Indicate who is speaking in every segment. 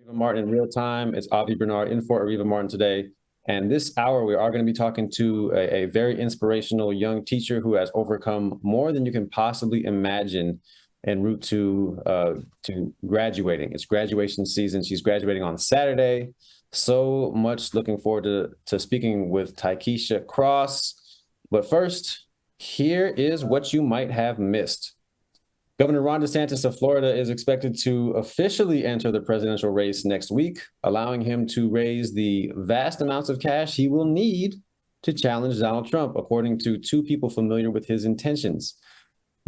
Speaker 1: Areva Martin in real time. It's Avi Bernard in for Areva Martin today. And this hour, we are going to be talking to a very inspirational young teacher who has overcome more than you can possibly imagine en route to graduating. It's graduation season. She's graduating on Saturday. So much looking forward to speaking with Tykeisha Cross. But first, here is what you might have missed. Governor Ron DeSantis of Florida is expected to officially enter the presidential race next week, allowing him to raise the vast amounts of cash he will need to challenge Donald Trump, according to two people familiar with his intentions.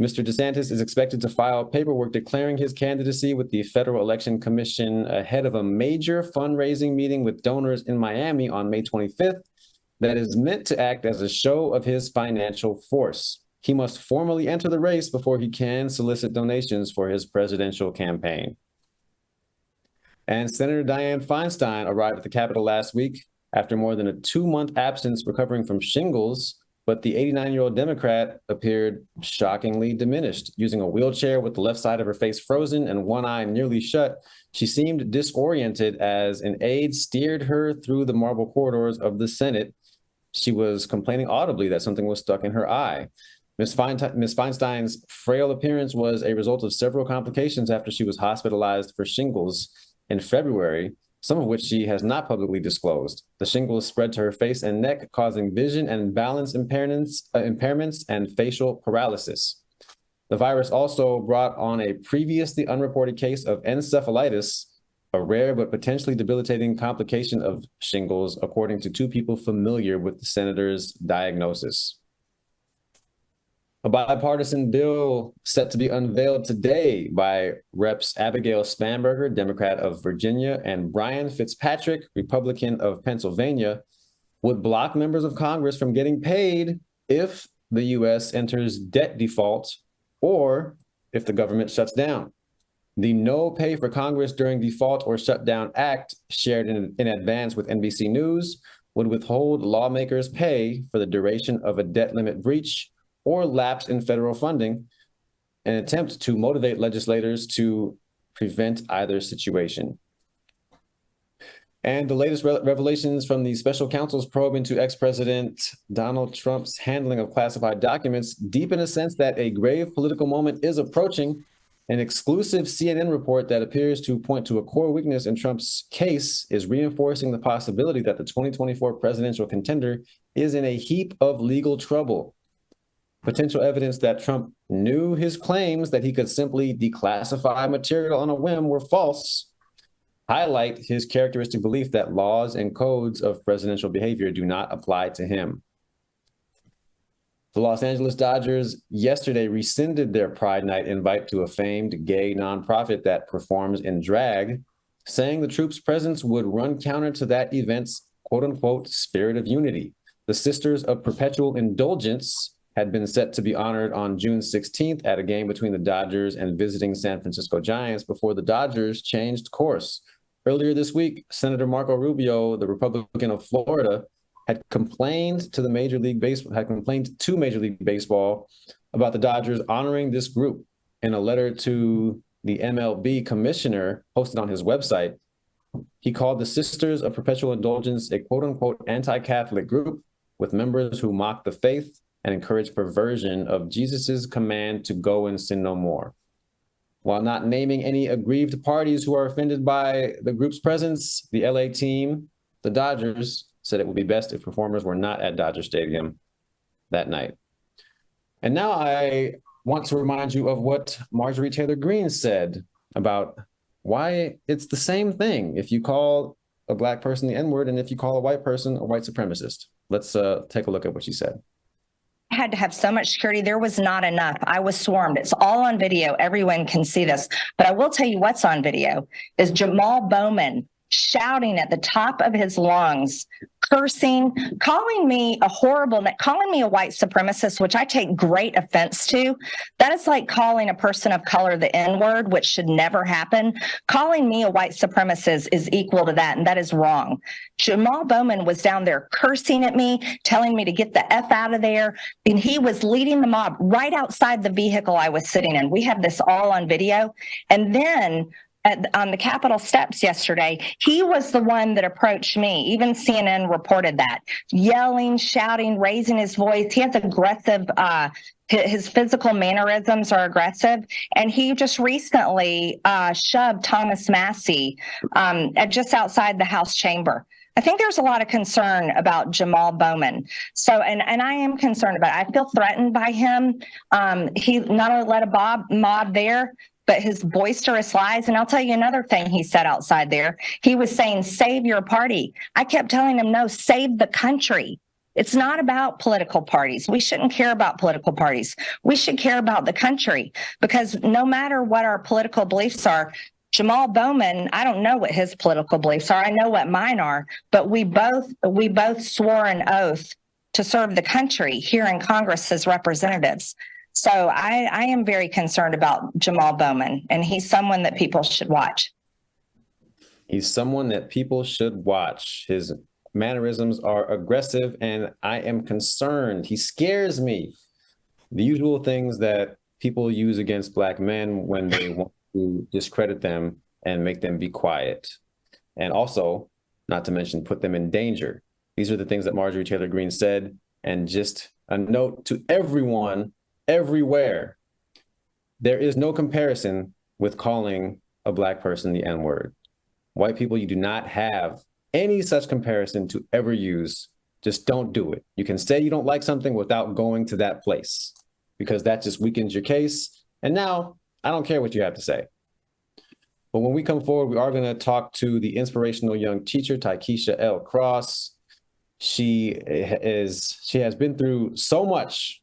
Speaker 1: Mr. DeSantis is expected to file paperwork declaring his candidacy with the Federal Election Commission ahead of a major fundraising meeting with donors in Miami on May 25th that is meant to act as a show of his financial force. He must formally enter the race before he can solicit donations for his presidential campaign. And Senator Dianne Feinstein arrived at the Capitol last week after more than a 2-month absence recovering from shingles, but the 89-year-old Democrat appeared shockingly diminished. Using a wheelchair with the left side of her face frozen and one eye nearly shut, she seemed disoriented as an aide steered her through the marble corridors of the Senate. She was complaining audibly that something was stuck in her eye. Ms. Feinstein's frail appearance was a result of several complications after she was hospitalized for shingles in February, some of which she has not publicly disclosed. The shingles spread to her face and neck, causing vision and balance impairments and facial paralysis. The virus also brought on a previously unreported case of encephalitis, a rare but potentially debilitating complication of shingles, according to two people familiar with the senator's diagnosis. A bipartisan bill set to be unveiled today by Reps. Abigail Spanberger, Democrat of Virginia, and Brian Fitzpatrick, Republican of Pennsylvania, would block members of Congress from getting paid if the U.S. enters debt default or if the government shuts down. The No Pay for Congress During Default or Shutdown Act, shared in advance with NBC News, would withhold lawmakers' pay for the duration of a debt limit breach or lapse in federal funding, an attempt to motivate legislators to prevent either situation. And the latest revelations from the special counsel's probe into ex-President Donald Trump's handling of classified documents deepen a sense that a grave political moment is approaching. An exclusive CNN report that appears to point to a core weakness in Trump's case is reinforcing the possibility that the 2024 presidential contender is in a heap of legal trouble. Potential evidence that Trump knew his claims that he could simply declassify material on a whim were false highlight his characteristic belief that laws and codes of presidential behavior do not apply to him. The Los Angeles Dodgers yesterday rescinded their Pride Night invite to a famed gay nonprofit that performs in drag, saying the troops' presence would run counter to that event's quote-unquote spirit of unity. The Sisters of Perpetual Indulgence had been set to be honored on June 16th at a game between the Dodgers and visiting San Francisco Giants before the Dodgers changed course. Earlier this week, Senator Marco Rubio, the Republican of Florida, had complained to Major League Baseball about the Dodgers honoring this group. In a letter to the MLB commissioner posted on his website, he called the Sisters of Perpetual Indulgence a quote-unquote anti-Catholic group with members who mock the faith and encourage perversion of Jesus's command to go and sin no more. While not naming any aggrieved parties who are offended by the group's presence, the LA team, the Dodgers, said it would be best if performers were not at Dodger Stadium that night. And now I want to remind you of what Marjorie Taylor Greene said about why it's the same thing if you call a Black person the N-word and if you call a white person a white supremacist. Let's take a look at what she said.
Speaker 2: Had to have so much security. There was not enough. I was swarmed. It's all on video. Everyone can see this. But I will tell you what's on video is Jamal Bowman shouting at the top of his lungs, cursing, calling me a calling me a white supremacist, which I take great offense to. That is like calling a person of color the N-word, which should never happen. Calling me a white supremacist is equal to that, and that is wrong. Jamal Bowman was down there cursing at me, telling me to get the F out of there, and he was leading the mob right outside the vehicle I was sitting in. We have this all on video. And then on the Capitol steps yesterday. He was the one that approached me. Even CNN reported that, yelling, shouting, raising his voice. He has aggressive, his physical mannerisms are aggressive. And he just recently shoved Thomas Massey just outside the House chamber. I think there's a lot of concern about Jamal Bowman. So, and I am concerned about it. I feel threatened by him. He not only led a mob there, but his boisterous lies. And I'll tell you another thing he said outside there. He was saying, save your party. I kept telling him, no, save the country. It's not about political parties. We shouldn't care about political parties. We should care about the country, because no matter what our political beliefs are, Jamal Bowman, I don't know what his political beliefs are. I know what mine are, but we both swore an oath to serve the country here in Congress as representatives. So I am very concerned about Jamal Bowman, and he's someone that people should watch.
Speaker 1: He's someone that people should watch. His mannerisms are aggressive, and I am concerned. He scares me. The usual things that people use against Black men when they want to discredit them and make them be quiet. And also, not to mention, put them in danger. These are the things that Marjorie Taylor Greene said. And just a note to everyone, everywhere, there is no comparison with calling a Black person the N-word. White people, you do not have any such comparison to ever use. Just don't do it. You can say you don't like something without going to that place, because that just weakens your case. And now I don't care what you have to say. But when we come forward, we are going to talk to the inspirational young teacher, Tykeisha L. Cross. She has been through so much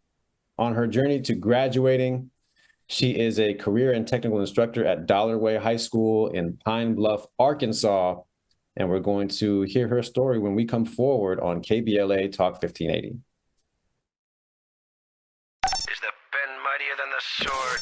Speaker 1: on her journey to graduating. She is a career and technical instructor at Dollarway High School in Pine Bluff, Arkansas. And we're going to hear her story when we come forward on KBLA Talk 1580.
Speaker 3: Is the pen mightier than the sword?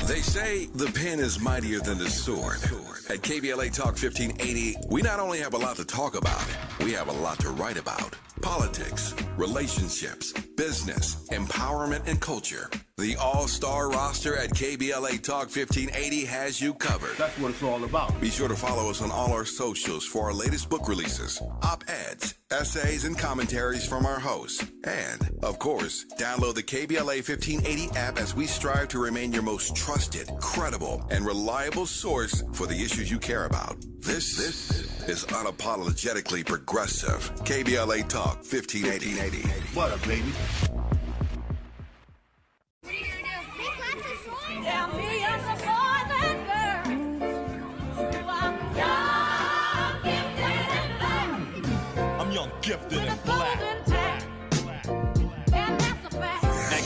Speaker 4: They say the pen is mightier than the sword. At KBLA Talk 1580, we not only have a lot to talk about, we have a lot to write about. Politics, relationships, business, empowerment, and culture. The all-star roster at KBLA Talk 1580 has you covered.
Speaker 5: That's what it's all about.
Speaker 4: Be sure to follow us on all our socials for our latest book releases, op-eds, essays, and commentaries from our hosts. And, of course, download the KBLA 1580 app as we strive to remain your most trusted, credible, and reliable source for the issues you care about. This is unapologetically progressive. KBLA Talk 1580.
Speaker 5: What up, baby?
Speaker 6: I'm young, gifted, and black.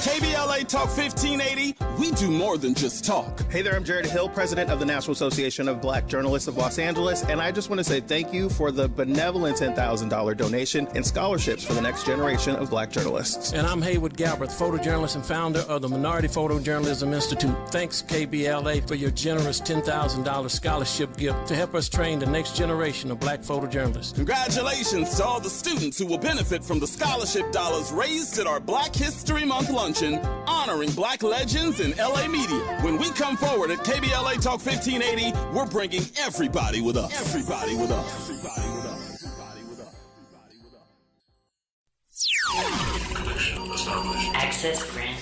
Speaker 6: KBLA Talk 1580, we do more than just talk.
Speaker 7: Hey there, I'm Jared Hill, president of the National Association of Black Journalists of Los Angeles, and I just want to say thank you for the benevolent $10,000 donation and scholarships for the next generation of Black journalists.
Speaker 8: And I'm Haywood Galbraith, photojournalist and founder of the Minority Photojournalism Institute. Thanks, KBLA, for your generous $10,000 scholarship gift to help us train the next generation of Black photojournalists.
Speaker 6: Congratulations to all the students who will benefit from the scholarship dollars raised at our Black History Month luncheon honoring Black legends in LA media. When we come forward at KBLA Talk 1580, we're bringing everybody with us. Everybody with us. Everybody with us. Everybody with us.
Speaker 9: Access granted.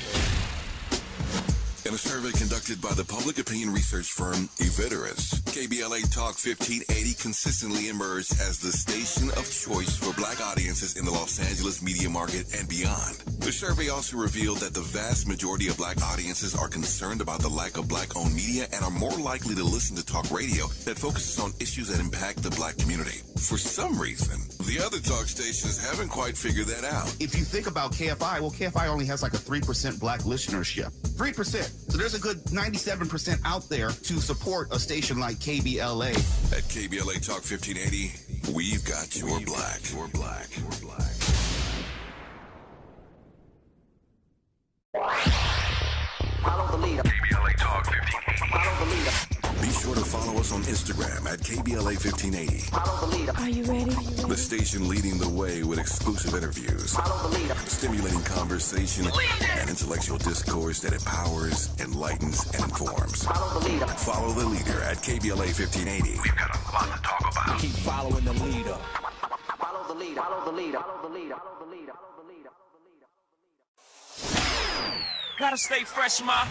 Speaker 4: In a survey conducted by the public opinion research firm Eviderus, KBLA Talk 1580 consistently emerged as the station of choice for Black audiences in the Los Angeles media market and beyond. The survey also revealed that the vast majority of Black audiences are concerned about the lack of Black-owned media and are more likely to listen to talk radio that focuses on issues that impact the Black community. For some reason, the other talk stations haven't quite figured that out.
Speaker 10: If you think about KFI, well, KFI only has like a 3% Black listenership. 3%. So there's a good 97% out there to support a station like KBLA.
Speaker 4: At KBLA Talk 1580, we've got your Black. Your Black. Your Black.
Speaker 3: Follow the leader.
Speaker 4: KBLA Talk 1580.
Speaker 3: Follow the leader.
Speaker 4: Be sure sure to follow us on Instagram at KBLA 1580.
Speaker 3: Follow the leader.
Speaker 9: Are you ready?
Speaker 4: The station leading the way with exclusive interviews,
Speaker 3: Follow the leader.
Speaker 4: stimulating conversation, and intellectual discourse that empowers, enlightens, and informs.
Speaker 3: Follow the leader.
Speaker 4: Follow the leader at KBLA 1580.
Speaker 3: We've got a lot to talk about.
Speaker 5: Keep following the leader.
Speaker 3: Follow the leader. Follow the leader. Follow the leader. Follow the leader. Follow the leader.
Speaker 11: Gotta stay fresh, my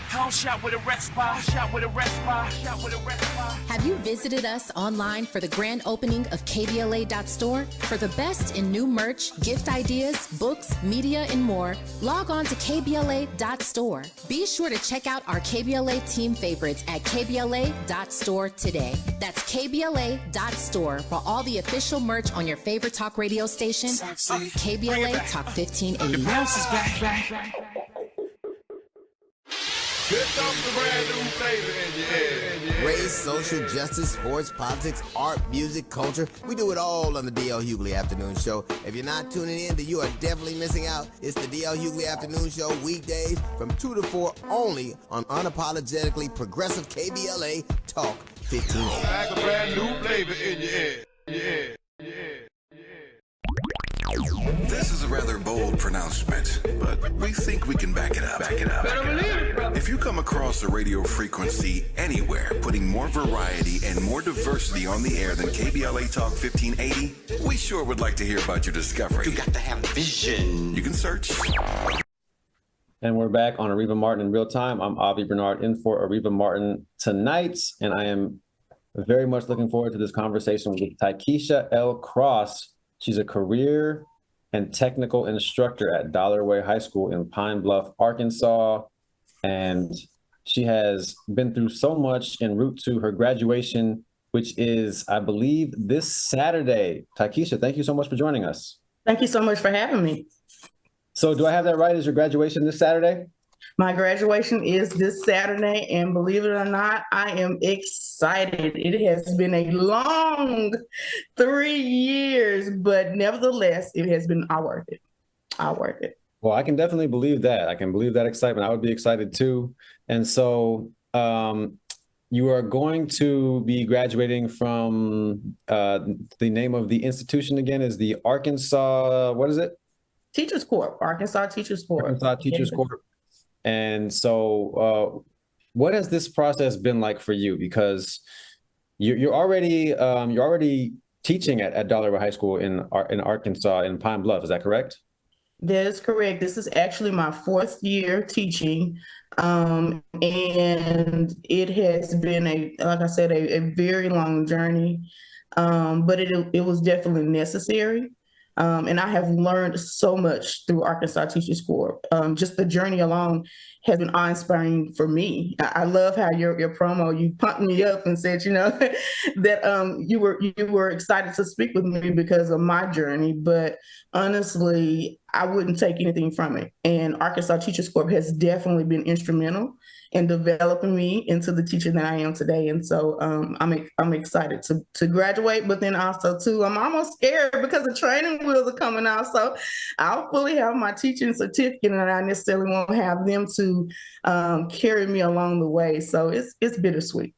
Speaker 11: house shot with a rest bar, shot with a rest bar, shot with a rest bar.
Speaker 9: Have you visited us online for the grand opening of KBLA.store? For the best in new merch, gift ideas, books, media, and more, log on to KBLA.store. Be sure to check out our KBLA team favorites at KBLA.store today. That's KBLA.store for all the official merch on your favorite talk radio station, KBLA Talk 1580.
Speaker 11: Bounce is back.
Speaker 12: Race, social justice, sports, politics, art, music, culture. We do it all on the D.L. Hughley Afternoon Show. If you're not tuning in, then you are definitely missing out. It's the D.L. Hughley Afternoon Show, weekdays from 2 to 4 only on unapologetically progressive KBLA Talk 1580.
Speaker 5: Like a brand new flavor in your head. Yeah.
Speaker 4: This is a rather bold pronouncement, but we think we can back it up. If you come across a radio frequency anywhere putting more variety and more diversity on the air than KBLA Talk 1580, we sure would like to hear about your discovery.
Speaker 3: You got to have vision.
Speaker 4: You can search.
Speaker 1: And we're back on Areva Martin in real time. I'm Avi Bernard in for Areva Martin tonight, and I am very much looking forward to this conversation with Taikisha L. Cross. She's a career and technical instructor at Dollarway High School in Pine Bluff, Arkansas. And she has been through so much en route to her graduation, which is, I believe, this Saturday. Taikisha, thank you so much for joining us.
Speaker 13: Thank you so much for having me.
Speaker 1: So do I have that right? Is your graduation this Saturday?
Speaker 13: My graduation is this Saturday, and believe it or not, I am excited. It has been a long 3 years, but nevertheless, it has been all worth it. All worth it.
Speaker 1: Well, I can definitely believe that. I can believe that excitement. I would be excited too. And so you are going to be graduating from the name of the institution again is the Arkansas, what is it?
Speaker 13: Teachers Corp, Arkansas Teachers Corp.
Speaker 1: Arkansas Teachers Corp. And so what has this process been like for you? Because you're already teaching at Dollarway High School in Arkansas, in Pine Bluff. Is that correct?
Speaker 13: That is correct. This is actually my 4th year teaching. And it has been like I said, a very long journey. But it was definitely necessary. And I have learned so much through Arkansas Teachers Corp. Just the journey alone has been awe-inspiring for me. I love how your promo, you pumped me up and said, that you were excited to speak with me because of my journey. But honestly, I wouldn't take anything from it. And Arkansas Teachers Corp has definitely been instrumental in developing me into the teacher that I am today. And so I'm excited to graduate, but then also too, I'm almost scared because the training wheels are coming out. So I'll fully have my teaching certificate and I necessarily won't have them to carry me along the way. So it's bittersweet.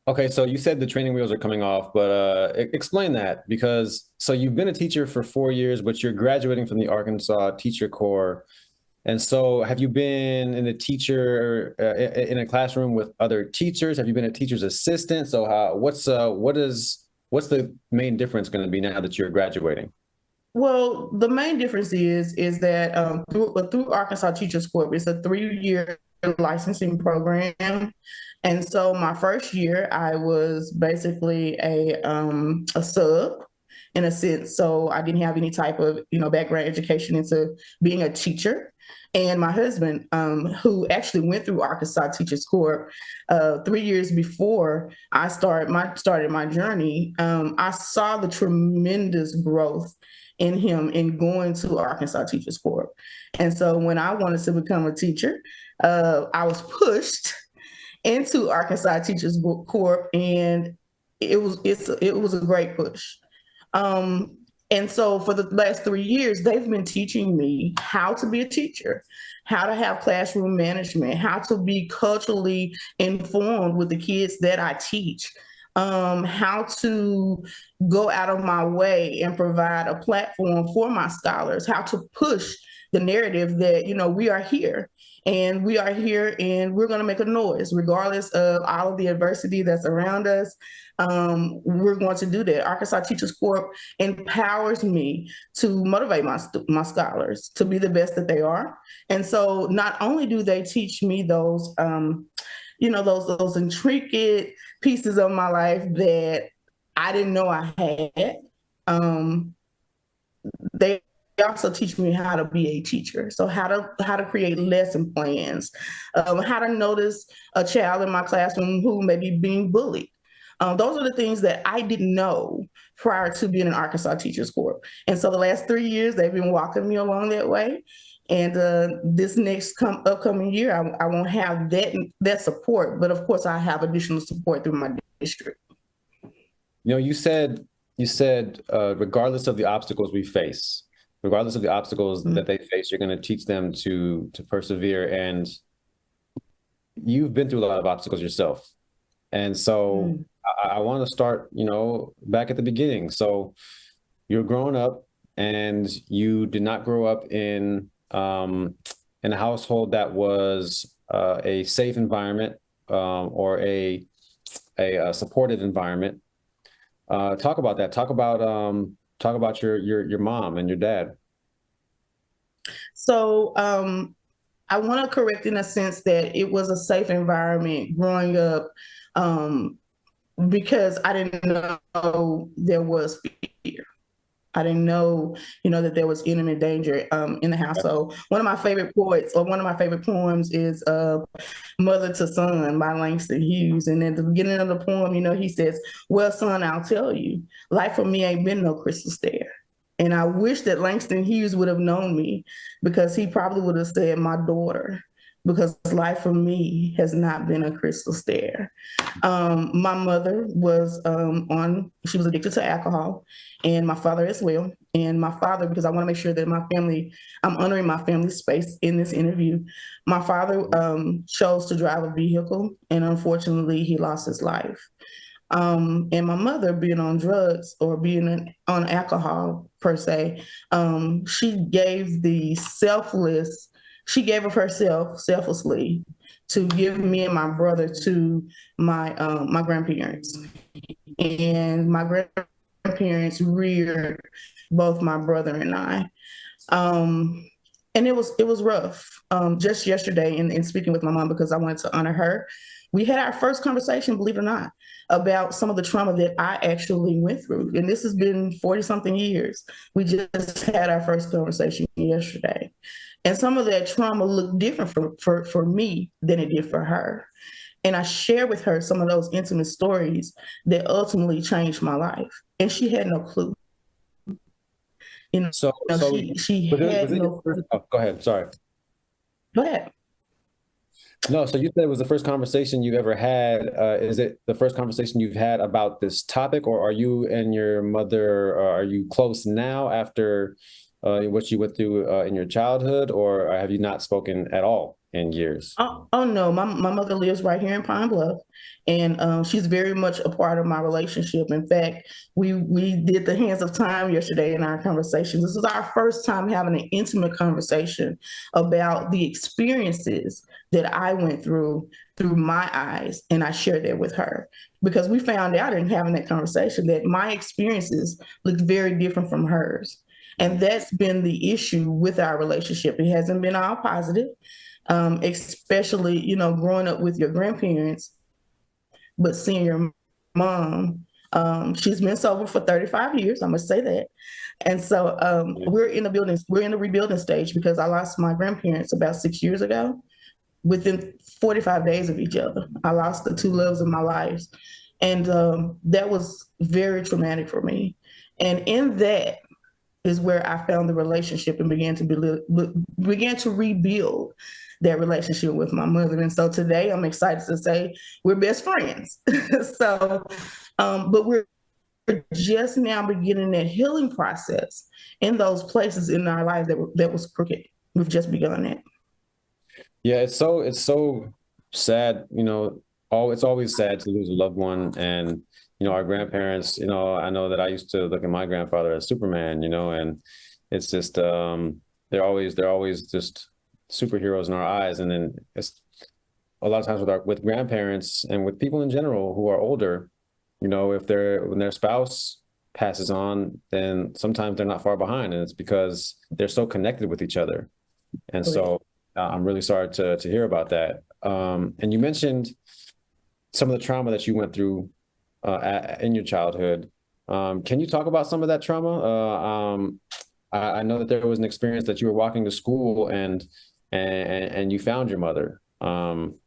Speaker 1: Okay, so you said the training wheels are coming off, but explain that, because so you've been a teacher for 4 years, but you're graduating from the Arkansas Teacher Corps. And so have you been in in a classroom with other teachers? Have you been a teacher's assistant? So what's the main difference going to be now that you're graduating?
Speaker 13: Well, the main difference is that through Arkansas Teachers Corp, it's a 3-year licensing program. And so my first year, I was basically a sub in a sense. So I didn't have any type of, background education into being a teacher. And my husband, who actually went through Arkansas Teachers Corp 3 years before I started my journey, I saw the tremendous growth in him in going to Arkansas Teachers Corp. And so when I wanted to become a teacher, I was pushed into Arkansas Teachers Corp, and it was a great push. And so for the last 3 years, they've been teaching me how to be a teacher. how to have classroom management, how to be culturally informed with the kids that I teach, how to go out of my way and provide a platform for my scholars, how to push the narrative that, we are here and we are here and we're going to make a noise regardless of all of the adversity that's around us. We're going to do that. Arkansas Teachers Corp empowers me to motivate my scholars to be the best that they are. And so not only do they teach me those, those intricate pieces of my life that I didn't know I had, they also teach me how to be a teacher. So how to create lesson plans, how to notice a child in my classroom who may be being bullied. Those are the things that I didn't know prior to being an Arkansas Teachers Corp. And so the last 3 years, they've been walking me along that way. And this next upcoming year, I won't have that support, but of course I have additional support through my district.
Speaker 1: You said regardless of the obstacles we face, regardless of the obstacles that they face, you're going to teach them to persevere. And you've been through a lot of obstacles yourself. And so I want to start, back at the beginning. So you're growing up and you did not grow up in a household that was a safe environment or a supportive environment. Talk about that. Talk about your mom and your dad.
Speaker 13: So I want to correct in a sense that it was a safe environment growing up, because I didn't know there was fear. I didn't know, that there was imminent danger in the household. One of my favorite poets, or one of my favorite poems, is "Mother to Son" by Langston Hughes. And at the beginning of the poem, he says, "Well, son, I'll tell you, life for me ain't been no crystal stair." And I wish that Langston Hughes would have known me, because he probably would have said, "My daughter," because life for me has not been a crystal stair. My mother was she was addicted to alcohol, and my father as well. And my father, because I want to make sure that I'm honoring my family's space in this interview. My father chose to drive a vehicle, and unfortunately he lost his life. And my mother, being on drugs or being on alcohol per se, she gave of herself selflessly to give me and my brother to my grandparents. And my grandparents reared both my brother and I. And it was rough. Just yesterday, in speaking with my mom, because I wanted to honor her, we had our first conversation, believe it or not, about some of the trauma that I actually went through. And this has been 40-something years. We just had our first conversation yesterday. And some of that trauma looked different for me than it did for her. And I shared with her some of those intimate stories that ultimately changed my life. And she had no clue. She had no clue.
Speaker 1: Oh, go ahead. Sorry.
Speaker 13: Go ahead.
Speaker 1: No, so you said it was the first conversation you've ever had. Is it the first conversation you've had about this topic, or are you and your mother, are you close now after what you went through in your childhood, or have you not spoken at all in years?
Speaker 13: Oh no, my mother lives right here in Pine Bluff, and she's very much a part of my relationship. In fact, we did the hands of time yesterday in our conversations. This is our first time having an intimate conversation about the experiences that I went through my eyes, and I shared that with her, because we found out in having that conversation that my experiences looked very different from hers. And that's been the issue with our relationship. It hasn't been all positive, especially, growing up with your grandparents, but seeing your mom. She's been sober for 35 years, I must say that. And so we're in the rebuilding stage, because I lost my grandparents about 6 years ago. Within 45 days of each other, I lost the two loves of my life. And that was very traumatic for me. And in that is where I found the relationship and began to rebuild that relationship with my mother. And so today I'm excited to say we're best friends. So, but we're just now beginning that healing process in those places in our lives that was crooked. We've just begun it.
Speaker 1: Yeah, it's so sad, it's always sad to lose a loved one. And, our grandparents, I know that I used to look at my grandfather as Superman, and it's just they're always just superheroes in our eyes. And then it's a lot of times with grandparents and with people in general who are older, if when their spouse passes on, then sometimes they're not far behind, and it's because they're so connected with each other. And so I'm really sorry to hear about that. And you mentioned some of the trauma that you went through in your childhood. Can you talk about some of that trauma? I know that there was an experience that you were walking to school and you found your mother. Can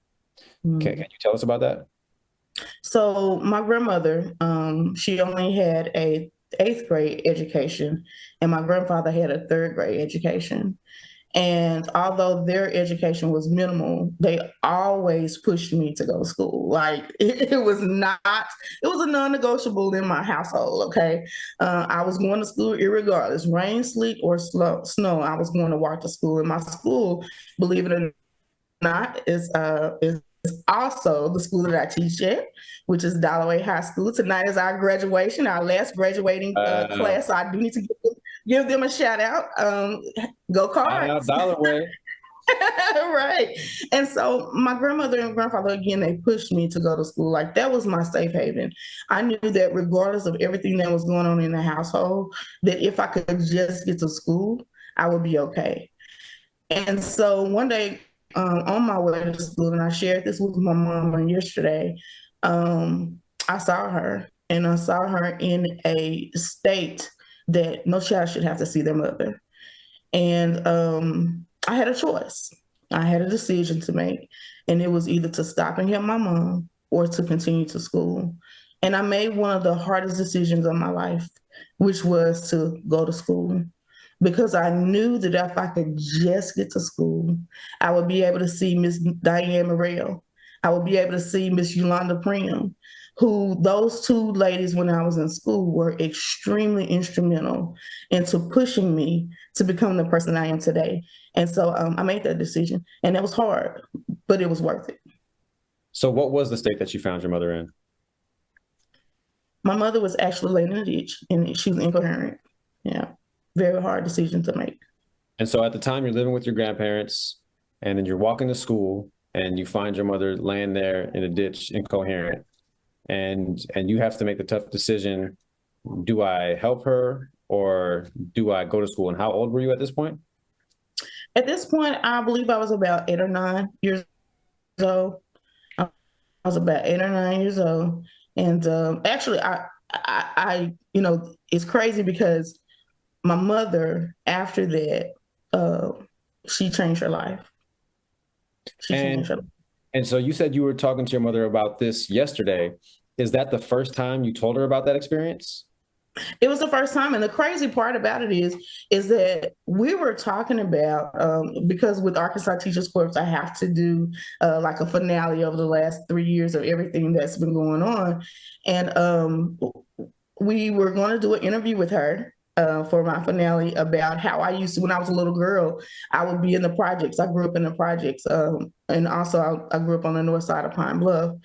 Speaker 1: you tell us about that?
Speaker 13: So my grandmother, she only had a 8th grade education, and my grandfather had a 3rd grade education. And although their education was minimal, they always pushed me to go to school. Like it was a non-negotiable in my household. Okay. I was going to school irregardless, rain, sleet, or snow. I was going to walk to school. And my school, believe it or not, is also the school that I teach at, which is Dalloway High School. Tonight is our graduation, our last graduating class. So I do need to give them a shout out. Go Cards.
Speaker 1: Dalloway.
Speaker 13: Right. And so my grandmother and grandfather, again, they pushed me to go to school. Like that was my safe haven. I knew that regardless of everything that was going on in the household, that if I could just get to school, I would be okay. And so one day, on my way to school, and I shared this with my mom yesterday, I saw her, and I saw her in a state that no child should have to see their mother. And I had a choice. I had a decision to make, and it was either to stop and help my mom or to continue to school. And I made one of the hardest decisions of my life, which was to go to school, because I knew that if I could just get to school, I would be able to see Miss Diane Morrell. I would be able to see Miss Yolanda Prim, who those two ladies when I was in school were extremely instrumental into pushing me to become the person I am today. And so I made that decision, and it was hard, but it was worth it.
Speaker 1: So what was the state that you found your mother in?
Speaker 13: My mother was actually laid in a ditch, and she was incoherent. Yeah. Very hard decision to make.
Speaker 1: And so at the time you're living with your grandparents, and then you're walking to school and you find your mother laying there in a ditch, incoherent, and you have to make the tough decision. Do I help her or do I go to school? And how old were you at this point?
Speaker 13: At this point, I believe I was about 8 or 9 years old. I was about 8 or 9 years old. And actually, I it's crazy because my mother, after that, she changed her life.
Speaker 1: And so you said you were talking to your mother about this yesterday. Is that the first time you told her about that experience?
Speaker 13: It was the first time. And the crazy part about it is that we were talking about, because with Arkansas Teachers Corps, I have to do like a finale over the last 3 years of everything that's been going on. And we were going to do an interview with her for my finale about how I used to, when I was a little girl, I would be in the projects. I grew up in the projects. And also I grew up on the north side of Pine Bluff.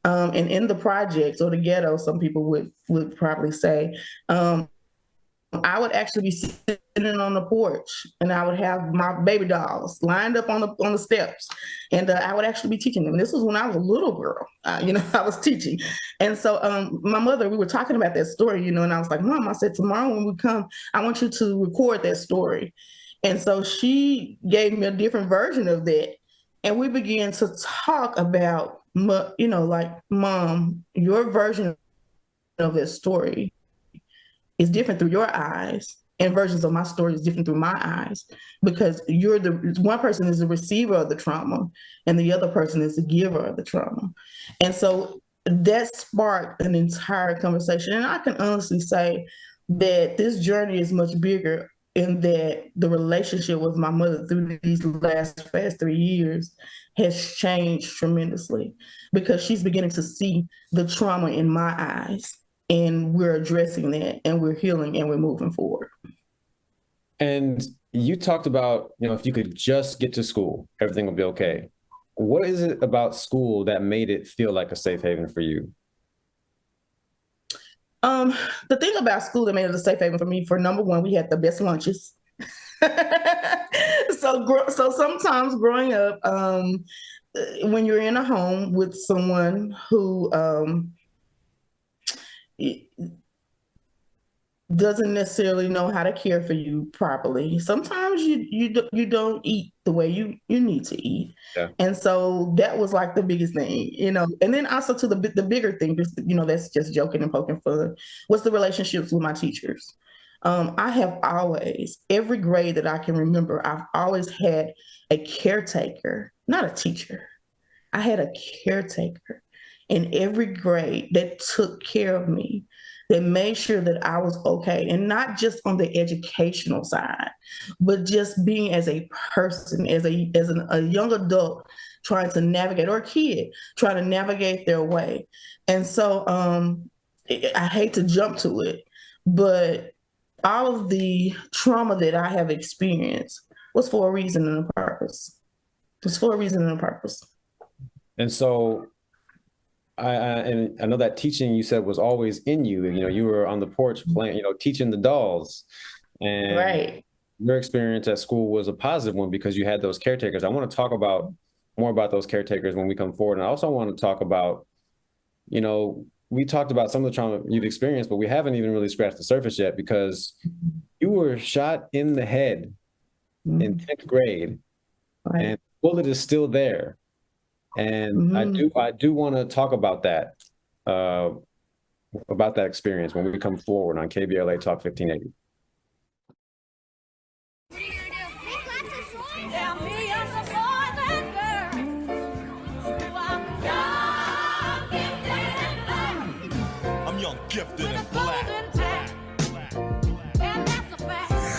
Speaker 13: And in the projects, or the ghetto, some people would probably say, I would actually be sitting on the porch, and I would have my baby dolls lined up on the steps, and I would actually be teaching them. And this was when I was a little girl, I was teaching. And so my mother, we were talking about that story, and I was like, Mom, I said, tomorrow when we come, I want you to record that story. And so she gave me a different version of that. And we began to talk about, like, Mom, your version of that story is different through your eyes, and versions of my story is different through my eyes, because one person is the receiver of the trauma and the other person is the giver of the trauma. And so that sparked an entire conversation. And I can honestly say that this journey is much bigger, in that the relationship with my mother through these past 3 years has changed tremendously, because she's beginning to see the trauma in my eyes, and we're addressing that, and we're healing, and we're moving forward.
Speaker 1: And you talked about, if you could just get to school, everything will be okay. What is it about school that made it feel like a safe haven for you?
Speaker 13: The thing about school that made it a safe haven for me, for number one, we had the best lunches. So sometimes growing up, when you're in a home with someone who doesn't necessarily know how to care for you properly, sometimes you don't eat the way you need to eat.
Speaker 1: Yeah.
Speaker 13: And so that was like the biggest thing, and then also to the bigger thing, just, that's just joking and poking fun, was the relationships with my teachers. I have always, every grade that I can remember, I've always had a caretaker, not a teacher. I had a caretaker in every grade that took care of me, that made sure that I was okay. And not just on the educational side, but just being as a person, as a young adult trying to navigate, or a kid trying to navigate their way. And so I hate to jump to it, but all of the trauma that I have experienced was for a reason and a purpose. It was for a reason and a purpose.
Speaker 1: And so I know that teaching, you said, was always in you. You were on the porch playing, teaching the dolls. And
Speaker 13: right.
Speaker 1: Your experience at school was a positive one because you had those caretakers. I want to talk more about those caretakers when we come forward. And I also want to talk about, we talked about some of the trauma you've experienced, but we haven't even really scratched the surface yet, because you were shot in the head in 10th grade,
Speaker 13: right.
Speaker 1: And the bullet is still there. And I do want to talk about that experience when we come forward on KBLA Talk 1580.
Speaker 5: Gifted and black.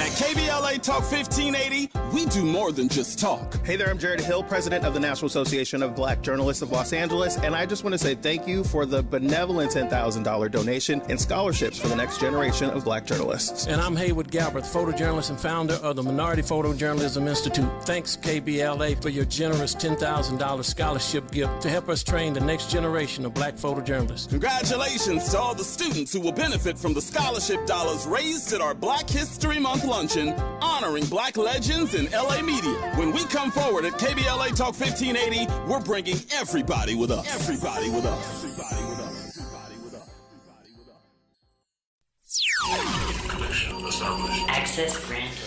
Speaker 6: At KBLA Talk 1580, we do more than just talk.
Speaker 7: Hey there, I'm Jared Hill, president of the National Association of Black Journalists of Los Angeles, and I just want to say thank you for the benevolent $10,000 donation and scholarships for the next generation of black journalists.
Speaker 8: And I'm Haywood Galbraith, photojournalist and founder of the Minority Photojournalism Institute. Thanks, KBLA, for your generous $10,000 scholarship gift to help us train the next generation of black photojournalists.
Speaker 6: Congratulations to all the students who will benefit from the scholarship dollars raised at our Black History Month luncheon, honoring black legends in LA media. When we come forward at KBLA Talk 1580, we're bringing everybody with us. Everybody with us. Everybody with us. Everybody with us. Everybody with us.
Speaker 14: Connection established. Access granted.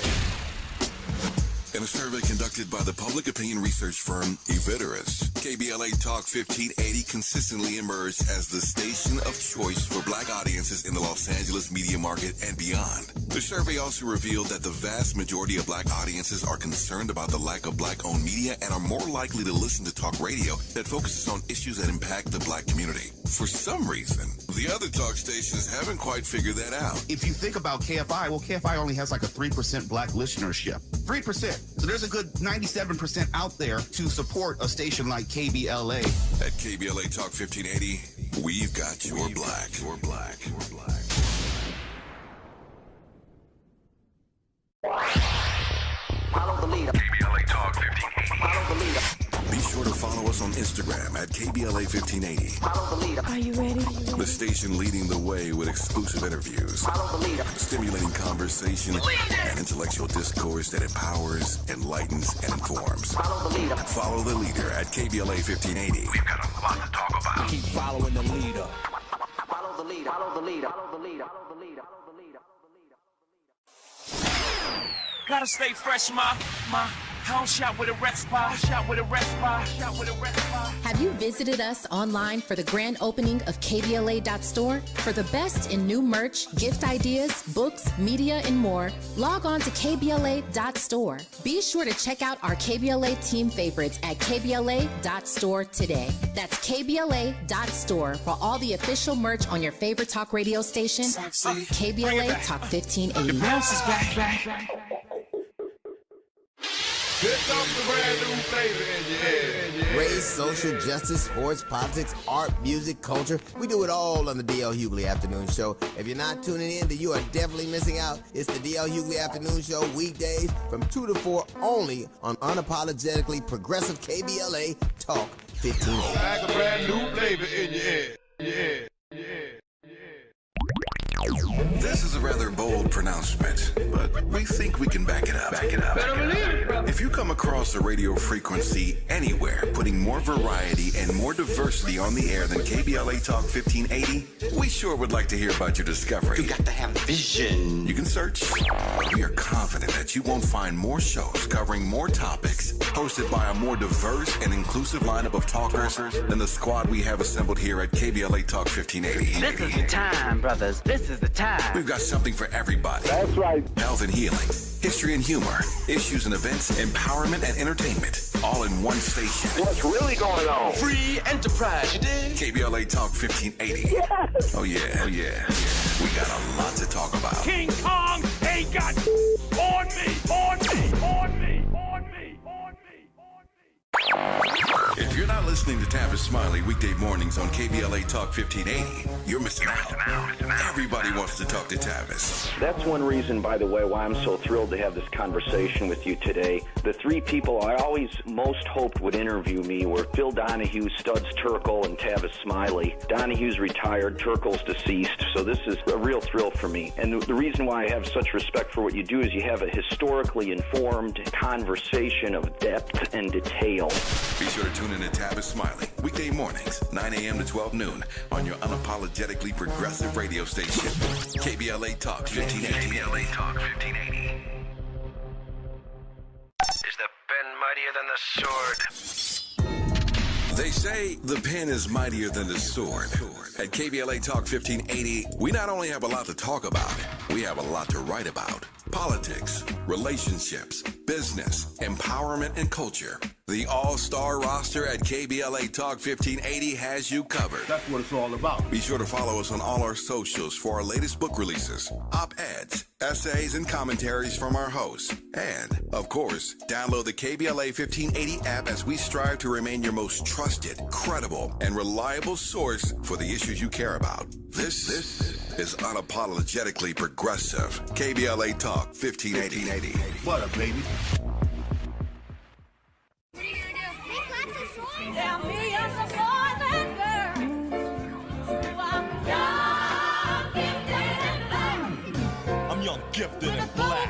Speaker 4: In a survey conducted by the public opinion research firm Eviderus, KBLA Talk 1580 consistently emerged as the station of choice for black audiences in the Los Angeles media market and beyond. The survey also revealed that the vast majority of black audiences are concerned about the lack of black-owned media and are more likely to listen to talk radio that focuses on issues that impact the black community. For some reason, the other talk stations haven't quite figured that out.
Speaker 10: If you think about KFI, well, KFI only has like a 3% black listenership. 3%. So there's a good 97% out there to support a station like KBLA.
Speaker 4: At KBLA Talk 1580, we've got your black. Your black. Your black.
Speaker 3: Follow the leader.
Speaker 14: KBLA Talk 1580.
Speaker 3: Follow the leader.
Speaker 4: Be sure to follow us on Instagram at KBLA 1580.
Speaker 3: Follow the leader.
Speaker 9: Are you ready?
Speaker 4: The station leading the way with exclusive interviews,
Speaker 3: Follow the leader.
Speaker 4: stimulating conversation, and intellectual discourse that empowers, enlightens, and informs.
Speaker 3: Follow the leader.
Speaker 4: Follow the leader at KBLA 1580.
Speaker 14: We've got a lot to talk about.
Speaker 5: Keep following the leader.
Speaker 3: Follow the leader. Follow the leader. Follow the leader. Follow the leader. Follow the leader.
Speaker 11: Gotta stay fresh, my house shot with a rest spot. Shot with a rest spot. Shot with a rest spot.
Speaker 9: Have you visited us online for the grand opening of KBLA.store? For the best in new merch, gift ideas, books, media, and more, log on to KBLA.store. Be sure to check out our KBLA team favorites at KBLA.store today. That's KBLA.store for all the official merch on your favorite talk radio station, KBLA Talk 1580.
Speaker 11: The bounce is back.
Speaker 5: Here comes the brand new flavor in your head.
Speaker 12: Race, social justice, sports, politics, art, music, culture. We do it all on the D.L. Hughley Afternoon Show. If you're not tuning in, then you are definitely missing out. It's the D.L. Hughley Afternoon Show, weekdays from 2 to 4 only on unapologetically progressive KBLA Talk 1580.
Speaker 5: Like a brand new flavor in your head.
Speaker 4: This is a rather bold pronouncement, but we think we can back it up. If you come across a radio frequency anywhere putting more variety and more diversity on the air than KBLA Talk 1580, we sure would like to hear about your discovery.
Speaker 3: You got to have vision.
Speaker 4: You can search, but we are confident that you won't find more shows covering more topics, hosted by a more diverse and inclusive lineup of talkers than the squad we have assembled here at KBLA Talk 1580.
Speaker 3: This is the time, brothers. This is the time.
Speaker 4: We've got something for everybody.
Speaker 5: That's right.
Speaker 4: Health and healing, history and humor, issues and events, empowerment and entertainment, all in one station.
Speaker 5: What's really going on?
Speaker 11: Free enterprise, you dig?
Speaker 4: KBLA Talk 1580.
Speaker 5: Yes.
Speaker 4: Oh yeah. We got a lot to talk about.
Speaker 11: King Kong ain't got on me.
Speaker 4: If you're not listening to Tavis Smiley weekday mornings on KBLA Talk 1580, you're missing out. Everybody wants to talk to Tavis.
Speaker 15: That's one reason, by the way, why I'm so thrilled to have this conversation with you today. The three people I always most hoped would interview me were Phil Donahue, Studs Terkel, and Tavis Smiley. Donahue's retired, Terkel's deceased, so this is a real thrill for me. And the reason why I have such respect for what you do is you have a historically informed conversation of depth and detail.
Speaker 4: Be sure to tune in to Tavis Smiley weekday mornings, 9 a.m. to 12 noon on your unapologetically progressive radio station, KBLA Talk 1580. KBLA Talk 1580.
Speaker 14: Is the pen mightier than the sword?
Speaker 4: They say the pen is mightier than the sword. At KBLA Talk 1580, we not only have a lot to talk about, we have a lot to write about. Politics, relationships, business, empowerment, and culture. The all-star roster at KBLA Talk 1580 has you covered.
Speaker 5: That's what it's all about.
Speaker 4: Be sure to follow us on all our socials for our latest book releases, op-eds, essays, and commentaries from our hosts. And, of course, download the KBLA 1580 app as we strive to remain your most trusted, credible, and reliable source for the issues you care about. This is unapologetically progressive. KBLA Talk 1580.
Speaker 5: What up, baby?
Speaker 11: I'm young, gifted, and black.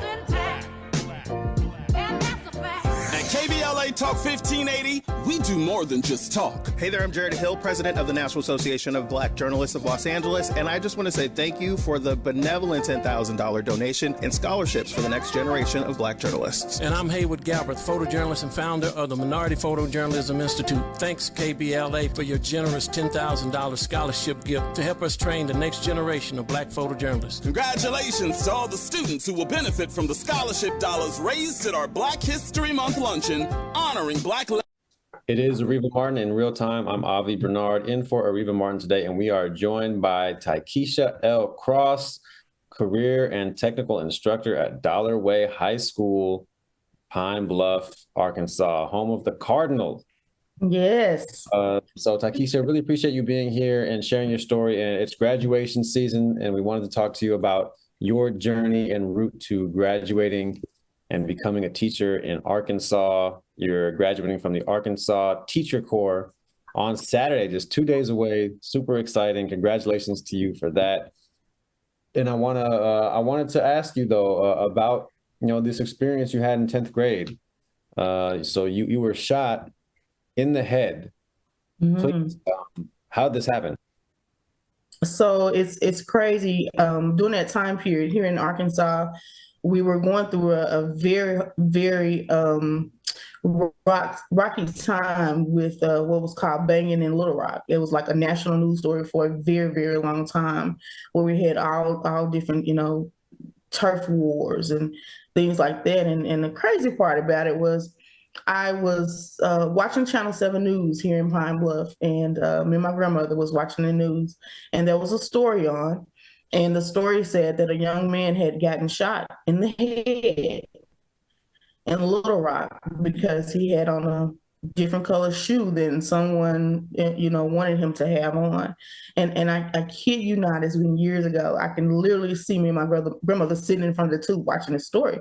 Speaker 6: KBLA Talk 1580, we do more than just talk.
Speaker 7: Hey there, I'm Jared Hill, president of the National Association of Black Journalists of Los Angeles, and I just want to say thank you for the benevolent $10,000 donation and scholarships for the next generation of black journalists.
Speaker 8: And I'm Haywood Galbraith, photojournalist and founder of the Minority Photojournalism Institute. Thanks, KBLA, for your generous $10,000 scholarship gift to help us train the next generation of black photojournalists.
Speaker 6: Congratulations to all the students who will benefit from the scholarship dollars raised at our Black History Month luncheon honoring black.
Speaker 1: It is Areva Martin in real time. I'm Avi Bernard in for Areva Martin today, and we are joined by Taikisha L. Cross, career and technical instructor at Dollar Way High School, Pine Bluff, Arkansas, home of the Cardinals.
Speaker 13: Yes.
Speaker 1: So Taikisha, really appreciate you being here and sharing your story. And it's graduation season, and we wanted to talk to you about your journey en route to graduating and becoming a teacher in Arkansas. You're graduating from the Arkansas Teacher Corps on Saturday, just 2 days away. Super exciting. Congratulations to you for that. And I wanted to ask you though about this experience you had in 10th grade. So you were shot in the head. Mm-hmm. Please, how did this happen?
Speaker 13: So it's crazy. During that time period here in Arkansas, we were going through a very, very rocky time with what was called banging in Little Rock. It was like a national news story for a very, very long time, where we had all different, turf wars and things like that. And the crazy part about it was I was watching Channel 7 News here in Pine Bluff, and me and my grandmother was watching the news, and there was a story on. And the story said that a young man had gotten shot in the head. in Little Rock because he had on a different color shoe than someone, wanted him to have on. And I kid you not, it's been years ago. I can literally see me and my grandmother sitting in front of the tube watching this story.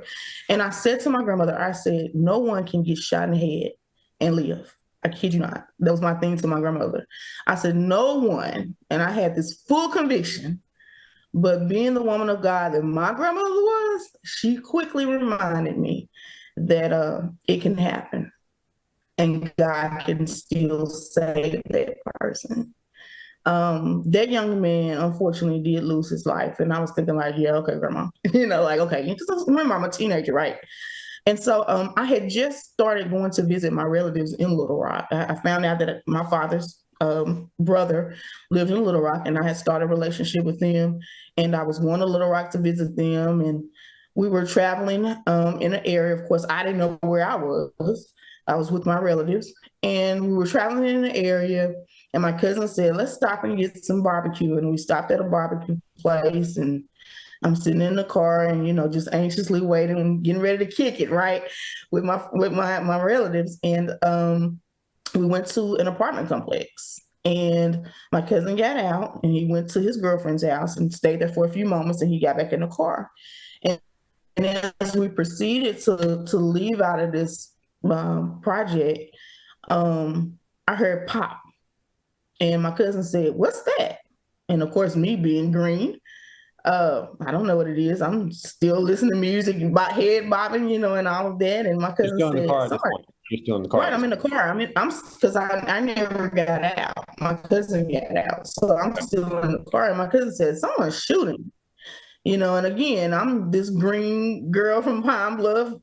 Speaker 13: And I said to my grandmother, I said, no one can get shot in the head and live. I kid you not. That was my thing to my grandmother. I said, no one, and I had this full conviction, but being the woman of God that my grandmother was, she quickly reminded me that it can happen. And God can still save that person. That young man, unfortunately, did lose his life. And I was thinking like, yeah, okay, grandma. Okay. Because remember, I'm a teenager, right? And so I had just started going to visit my relatives in Little Rock. I found out that my father's brother lived in Little Rock, and I had started a relationship with them. And I was going to Little Rock to visit them. And we were traveling in an area. Of course, I didn't know where I was. I was with my relatives, and we were traveling in an area, and my cousin said, let's stop and get some barbecue. And we stopped at a barbecue place, and I'm sitting in the car and, just anxiously waiting and getting ready to kick it, right, with my relatives. And we went to an apartment complex, and my cousin got out and he went to his girlfriend's house and stayed there for a few moments, and he got back in the car. And as we proceeded to leave out of this project, I heard pop, and my cousin said, "What's that?" And of course, me being green, I don't know what it is. I'm still listening to music and head bobbing, and all of that. And my cousin said, "Sorry."
Speaker 1: You're still in the car.
Speaker 13: Right, I'm in the car. I'm because I never got out. My cousin got out, so I'm still in the car. And my cousin said, "Someone's shooting." And again, I'm this green girl from Pine Bluff,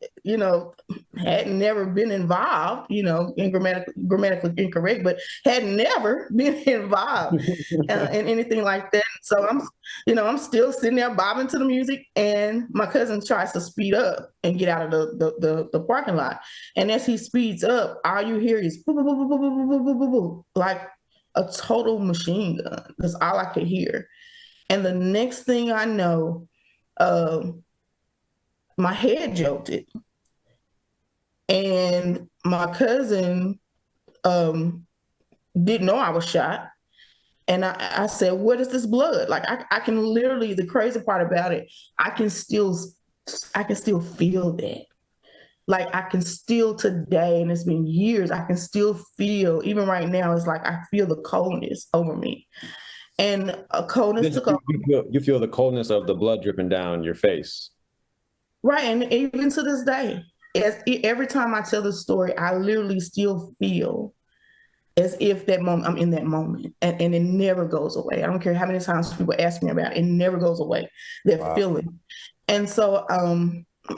Speaker 13: had never been involved, in grammatically incorrect, but had never been involved in anything like that. So I'm still sitting there bobbing to the music, and my cousin tries to speed up and get out of the parking lot. And as he speeds up, all you hear is boo, boo, boo, boo, boo, boo, boo, boo, boo, boo, like a total machine gun. That's all I could hear. And the next thing I know, my head jolted. And my cousin didn't know I was shot. And I said, what is this blood? Like I can literally, the crazy part about it, I can still feel that. Like I can still today, and it's been years, I can still feel, even right now, it's like I feel the coldness over me. And a coldness took over.
Speaker 1: You feel the coldness of the blood dripping down your face.
Speaker 13: Right. And even to this day, every time I tell the story, I literally still feel as if that moment, I'm in that moment. And it never goes away. I don't care how many times people ask me about it. It never goes away, that feeling. And so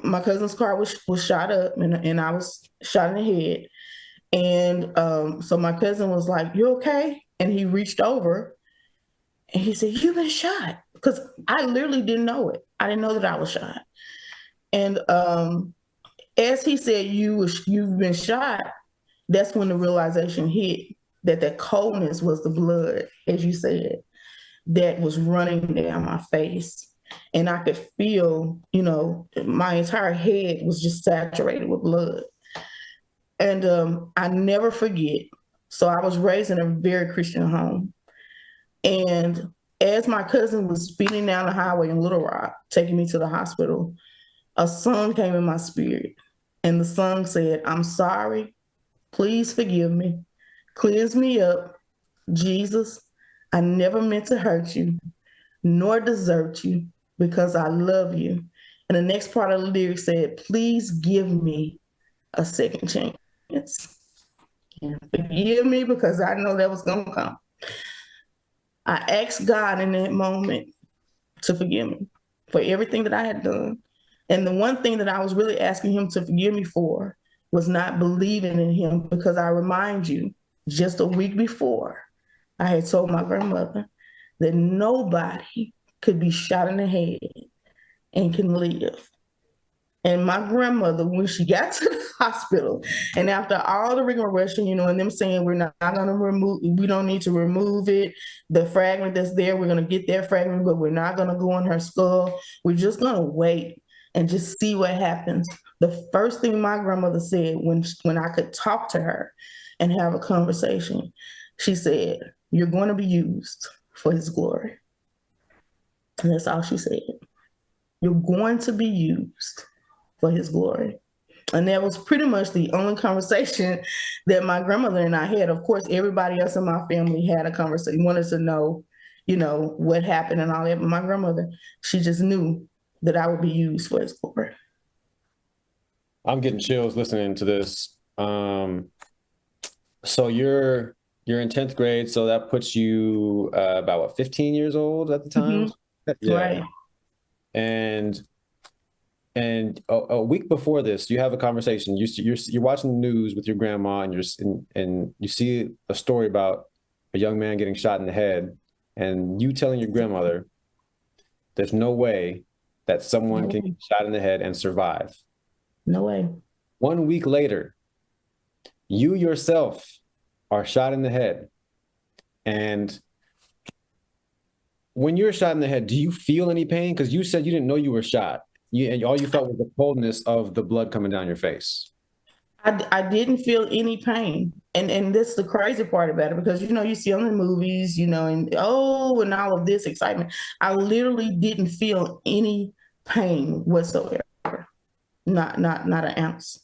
Speaker 13: my cousin's car was shot up, and I was shot in the head. And so my cousin was like, "You okay?" And he reached over and he said, "You've been shot." Because I literally didn't know it. I didn't know that I was shot. And as he said, "You've been shot," that's when the realization hit that coldness was the blood, as you said, that was running down my face. And I could feel, my entire head was just saturated with blood. And I never forget. So I was raised in a very Christian home. And as my cousin was speeding down the highway in Little Rock, taking me to the hospital, a song came in my spirit. And the song said, "I'm sorry. Please forgive me. Cleanse me up. Jesus, I never meant to hurt you, nor desert you, because I love you." And the next part of the lyric said, "Please give me a second chance. And forgive me, because I know that was going to come." I asked God in that moment to forgive me for everything that I had done. And the one thing that I was really asking him to forgive me for was not believing in him, because I remind you, just a week before, I had told my grandmother that nobody could be shot in the head and can live. And my grandmother, when she got to the hospital, and after all the rigmarole, and them saying we don't need to remove it, the fragment that's there, we're going to get that fragment, but we're not going to go in her skull. We're just going to wait and just see what happens. The first thing my grandmother said when I could talk to her and have a conversation, she said, "You're going to be used for his glory." And that's all she said. You're going to be used for his glory. And that was pretty much the only conversation that my grandmother and I had. Of course, everybody else in my family had a conversation, wanted to know, what happened and all that. But my grandmother, she just knew that I would be used for his glory.
Speaker 1: I'm getting chills listening to this. So you're in 10th grade, so that puts you about 15 years old at the time?
Speaker 13: Mm-hmm.
Speaker 1: Yeah.
Speaker 13: Right.
Speaker 1: And a week before this, you have a conversation. You're watching the news with your grandma, and you see a story about a young man getting shot in the head, and you telling your grandmother, "There's no way that someone can get shot in the head and survive."
Speaker 13: No way.
Speaker 1: 1 week later, you yourself are shot in the head. And when you're shot in the head, do you feel any pain? Because you said you didn't know you were shot. And all you felt was the coldness of the blood coming down your face.
Speaker 13: I didn't feel any pain. And that's the crazy part about it, because, you see on the movies, and all of this excitement. I literally didn't feel any pain whatsoever. Not an ounce.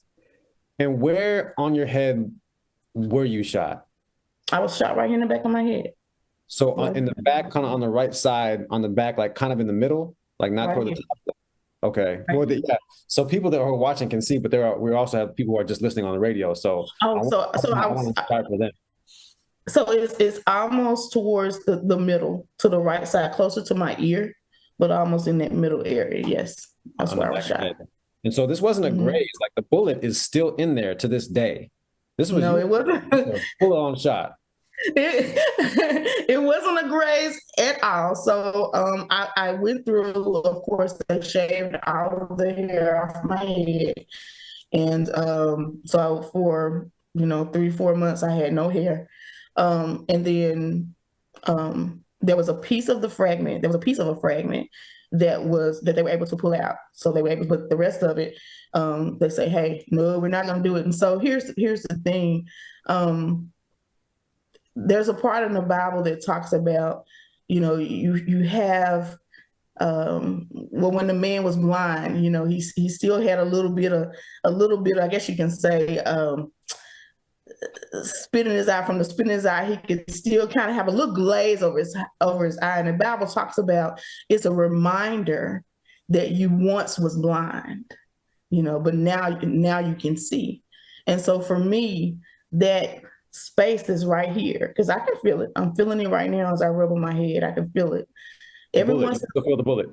Speaker 1: And where on your head were you shot?
Speaker 13: I was shot right here in the back of my head.
Speaker 1: So in the back, kind of on the right side, on the back, like kind of in the middle, like not toward the top. Okay. Right. Well, yeah. So people that are watching can see, but we also have people who are just listening on the radio. So I want to start for them.
Speaker 13: So it's almost towards the middle, to the right side, closer to my ear, but almost in that middle area. Yes, that's where I was shot.
Speaker 1: And so this wasn't a graze. Like the bullet is still in there to this day. This was
Speaker 13: it wasn't
Speaker 1: a full-on shot.
Speaker 13: It wasn't a graze at all. So I went through, of course, they shaved all of the hair off my head. And so for 3-4 months I had no hair. And then there was a piece of a fragment that they were able to pull out. So they were able to put the rest of it. They say, "Hey, no, we're not going to do it." And so here's the thing. There's a part in the Bible that talks about, you have, when the man was blind, he still had a little bit of, I guess you can say, spit in his eye. From the spit in his eye, he could still kind of have a little glaze over his eye. And the Bible talks about, it's a reminder that you once was blind, but now you can see. And so for me, that space is right here, because I can feel it. I'm feeling it right now as I rub on my head. I can feel it.
Speaker 1: Every once in a while, feel the bullet.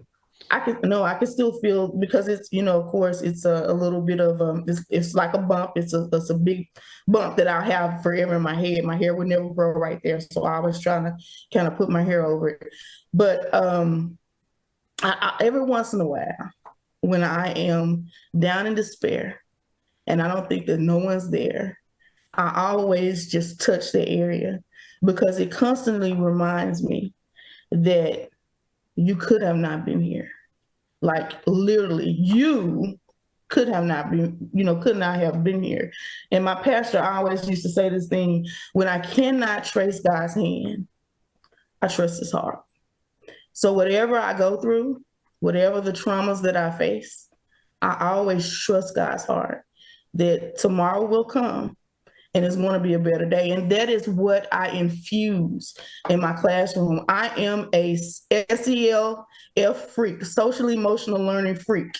Speaker 13: I can still feel, because it's, of course, it's a little bit of it's like a bump. It's a big bump that I have forever in my head. My hair would never grow right there, so I was trying to kind of put my hair over it. But I every once in a while, when I am down in despair and I don't think that no one's there, I always just touch the area, because it constantly reminds me that you could have not been here. Like literally, you could have not been, could not have been here. And my pastor always used to say this thing: when I cannot trace God's hand, I trust his heart. So whatever I go through, whatever the traumas that I face, I always trust God's heart that tomorrow will come and it's going to be a better day. And that is what I infuse in my classroom. I am a SEL freak, social emotional learning freak.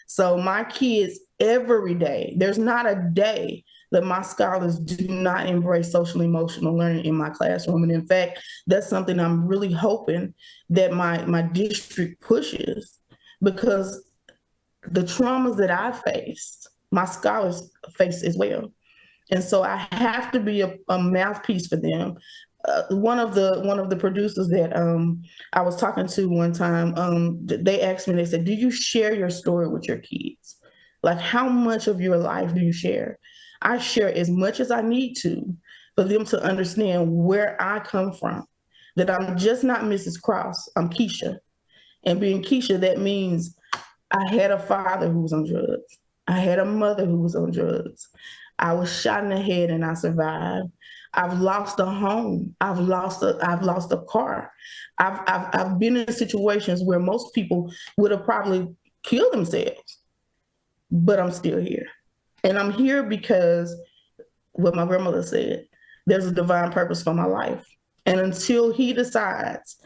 Speaker 13: So my kids, every day, there's not a day that my scholars do not embrace social emotional learning in my classroom. And in fact, that's something I'm really hoping that my district pushes, because the traumas that I faced, my scholars face as well. And so I have to be a mouthpiece for them. One of the producers that I was talking to one time, they asked me, they said, "Do you share your story with your kids? Like, how much of your life do you share?" I share as much as I need to for them to understand where I come from, that I'm just not Mrs. Cross, I'm Keisha. And being Keisha, that means I had a father who was on drugs. I had a mother who was on drugs. I was shot in the head and I survived. I've lost a home. I've lost a car. I've been in situations where most people would have probably killed themselves, but I'm still here. And I'm here because what my grandmother said, there's a divine purpose for my life. And until he decides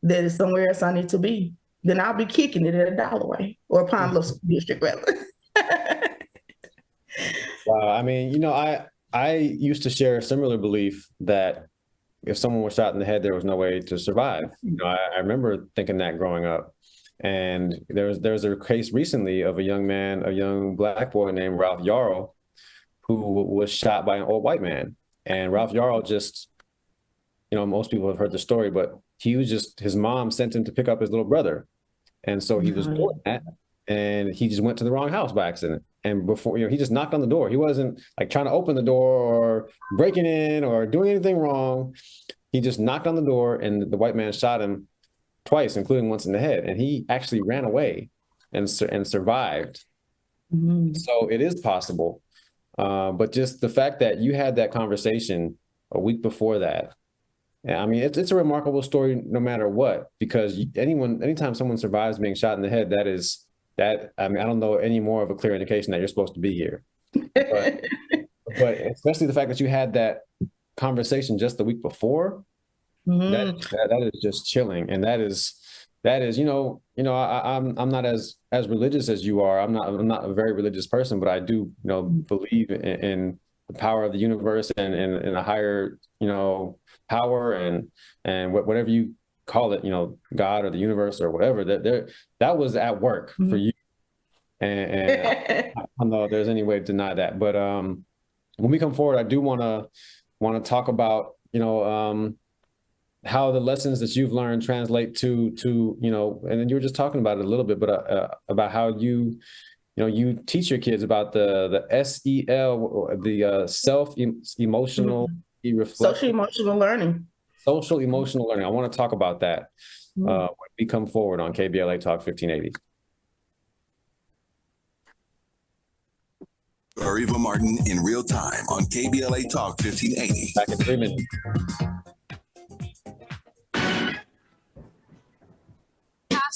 Speaker 13: that it's somewhere else I need to be, then I'll be kicking it at $1 or Pine Bluff District rather.
Speaker 1: Wow. I mean, you know, I used to share a similar belief that if someone was shot in the head, there was no way to survive. You know, I remember thinking that growing up. And there's a case recently of a young Black boy named Ralph Yarl, who was shot by an old white man. And Ralph Yarl just, you know, most people have heard the story, but his mom sent him to pick up his little brother. And so he was doing that, and he just went to the wrong house by accident. And before, you know, he just knocked on the door. He wasn't like trying to open the door or breaking in or doing anything wrong. He just knocked on the door, and the white man shot him twice, including once in the head. And he actually ran away and survived. Mm-hmm. So it is possible. But just the fact that you had that conversation a week before that, I mean, it's a remarkable story no matter what, because anytime someone survives being shot in the head, I mean, I don't know any more of a clear indication that you're supposed to be here. But especially the fact that you had that conversation just the week before, that is just chilling. And that is, you know, I'm not as religious as you are. I'm not a very religious person, but I do, you know, believe in the power of the universe and a higher, you know, power and whatever you call it, you know, God or the universe or whatever, that was at work for you. And I don't know if there's any way to deny that. But when we come forward, I do want to talk about, you know, how the lessons that you've learned translate to, you know, and then you were just talking about it a little bit, but about how you teach your kids about the SEL, the self-emotional,
Speaker 13: social emotional learning.
Speaker 1: Social emotional learning. I want to talk about that when we come forward on KBLA Talk 1580.
Speaker 4: Areva Martin in real time on KBLA Talk 1580.
Speaker 1: Back in 3 minutes.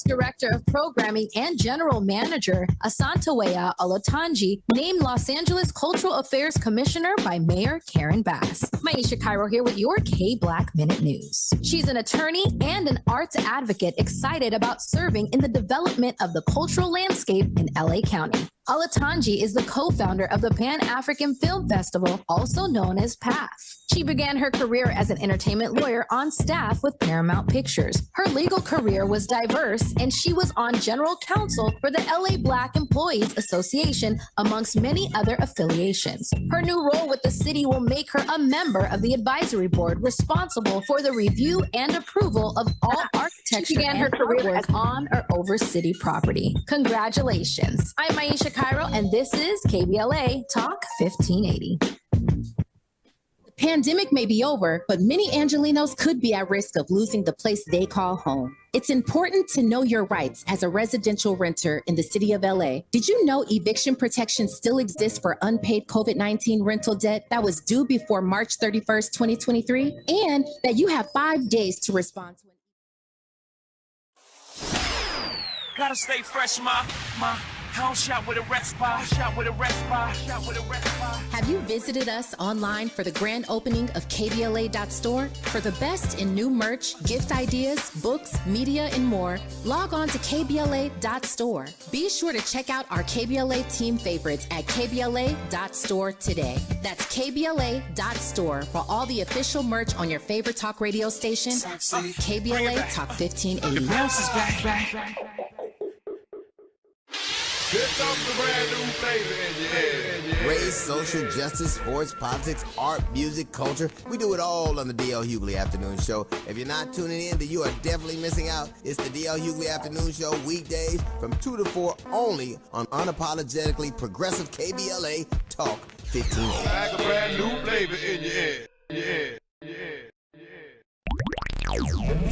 Speaker 9: Director of Programming and General Manager Asantewaa Olatunji named Los Angeles Cultural Affairs Commissioner by Mayor Karen Bass. Maisha Cairo here with your K-Black Minute News. She's an attorney and an arts advocate excited about serving in the development of the cultural landscape in LA County. Olatunji is the co-founder of the Pan-African Film Festival, also known as PAF. She began her career as an entertainment lawyer on staff with Paramount Pictures. Her legal career was diverse, and she was on general counsel for the LA Black Employees Association, amongst many other affiliations. Her new role with the city will make her a member of the advisory board responsible for the review and approval of all architecture. She began her career as on or over city property. Congratulations. I'm Maisha Cairo, and this is KBLA Talk 1580. The pandemic may be over, but many Angelenos could be at risk of losing the place they call home. It's important to know your rights as a residential renter in the city of LA. Did you know eviction protection still exists for unpaid COVID-19 rental debt that was due before March 31st, 2023? And that you have 5 days to respond to
Speaker 11: Gotta stay fresh, my house shot with a red spot, shot with a red spot, shot with a red spot.
Speaker 9: Have you visited us online for the grand opening of KBLA.store? For the best in new merch, gift ideas, books, media, and more, log on to KBLA.store. Be sure to check out our KBLA team favorites at KBLA.store today. That's KBLA.store for all the official merch on your favorite talk radio station, KBLA Talk 1580.
Speaker 11: Bounce is back.
Speaker 5: Here comes the brand new flavor in your head.
Speaker 12: Race, social justice, sports, politics, art, music, culture. We do it all on the D.L. Hughley Afternoon Show. If you're not tuning in, then you are definitely missing out. It's the D.L. Hughley Afternoon Show, weekdays from 2 to 4 only on unapologetically progressive KBLA Talk 1580.
Speaker 5: Like a brand new flavor in your head.